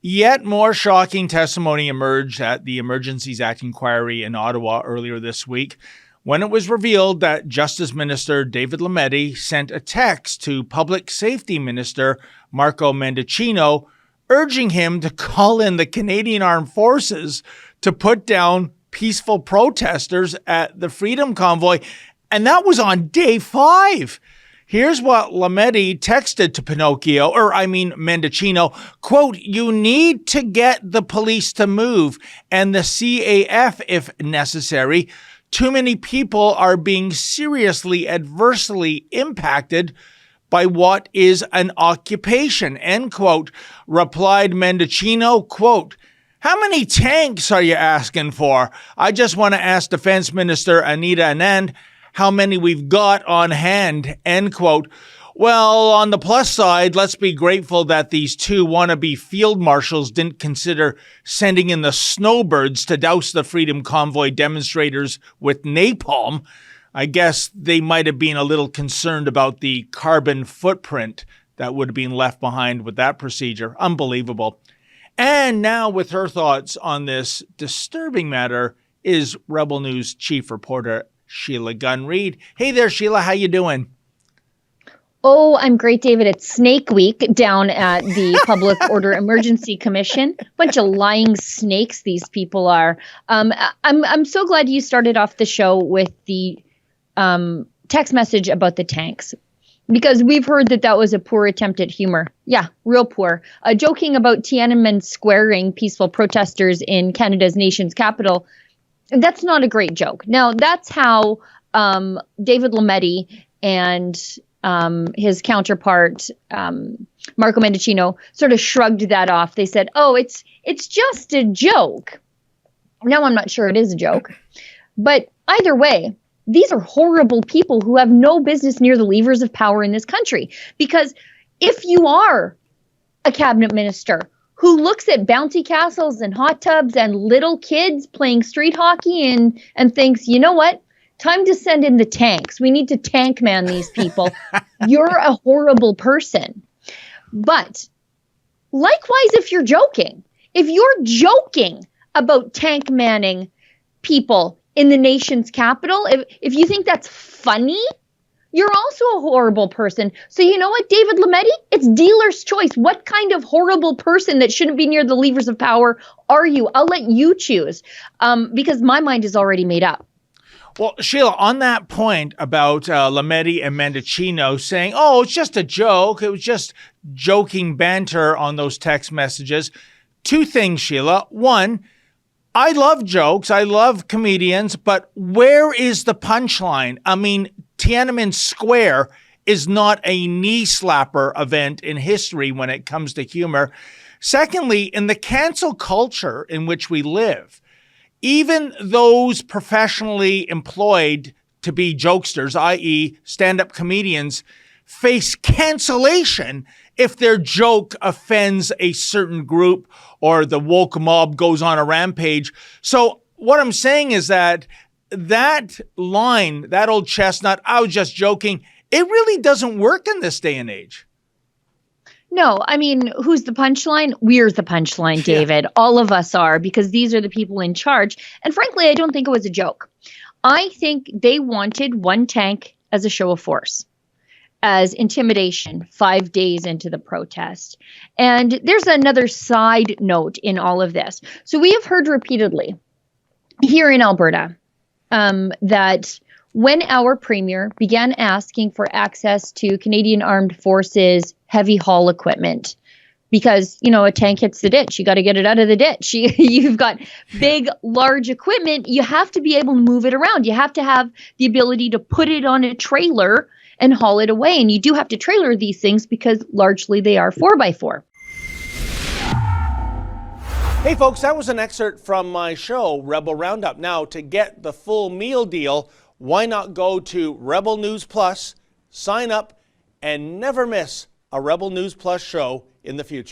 Yet more shocking testimony emerged at the Emergencies Act inquiry in Ottawa earlier this week when it was revealed that Justice Minister David Lametti sent a text to Public Safety Minister Marco Mendicino urging him to call in the Canadian Armed Forces to put down peaceful protesters at the Freedom Convoy. And that was on day 5. Here's what Lametti texted to Mendicino, quote, "You need to get the police to move and the CAF if necessary. Too many people are being seriously adversely impacted by what is an occupation," end quote. Replied Mendicino, quote, "How many tanks are you asking for? I just want to ask Defense Minister Anita Anand how many we've got on hand," end quote. Well, on the plus side, let's be grateful that these two wannabe field marshals didn't consider sending in the snowbirds to douse the Freedom Convoy demonstrators with napalm. I guess they might have been a little concerned about the carbon footprint that would have been left behind with that procedure. Unbelievable. And now with her thoughts on this disturbing matter is Rebel News chief reporter Sheila Gunn Reid. Hey there, Sheila. How you doing? Oh, I'm great, David. It's Snake Week down at the Public Order Emergency Commission. Bunch of lying snakes these people are. I'm so glad you started off the show with the text message about the tanks, because we've heard that was a poor attempt at humor. Yeah, real poor. Joking about Tiananmen squaring peaceful protesters in Canada's nation's capital. That's not a great joke. Now, that's how David Lametti and his counterpart, Marco Mendicino, sort of shrugged that off. They said, oh, it's just a joke. Now, I'm not sure it is a joke. But either way, these are horrible people who have no business near the levers of power in this country. Because if you are a cabinet minister who looks at bouncy castles and hot tubs and little kids playing street hockey and thinks, you know what, time to send in the tanks. We need to tank man these people. You're a horrible person. But likewise, if you're joking about tank manning people in the nation's capital, if you think that's funny, you're also a horrible person. So you know what, David Lametti? It's dealer's choice. What kind of horrible person that shouldn't be near the levers of power are you? I'll let you choose, because my mind is already made up. Well, Sheila, on that point about Lametti and Mendicino saying, oh, it's just a joke, it was just joking banter on those text messages. Two things, Sheila. One, I love jokes, I love comedians, but where is the punchline? I mean, Tiananmen Square is not a knee slapper event in history when it comes to humor. Secondly, in the cancel culture in which we live, even those professionally employed to be jokesters, i.e. stand-up comedians, face cancellation if their joke offends a certain group or the woke mob goes on a rampage. So what I'm saying is that line, that old chestnut, I was just joking, it really doesn't work in this day and age. No, I mean, who's the punchline? We're the punchline, David. Yeah. All of us are, because these are the people in charge. And frankly, I don't think it was a joke. I think they wanted one tank as a show of force, as intimidation 5 days into the protest. And there's another side note in all of this. So we have heard repeatedly here in Alberta that when our premier began asking for access to Canadian Armed Forces heavy haul equipment, because, you know, a tank hits the ditch, you got to get it out of the ditch. You've got big, large equipment. You have to be able to move it around. You have to have the ability to put it on a trailer and haul it away. And you do have to trailer these things because largely they are 4x4. Hey folks, that was an excerpt from my show, Rebel Roundup. Now, to get the full meal deal, why not go to Rebel News Plus, sign up, and never miss a Rebel News Plus show in the future.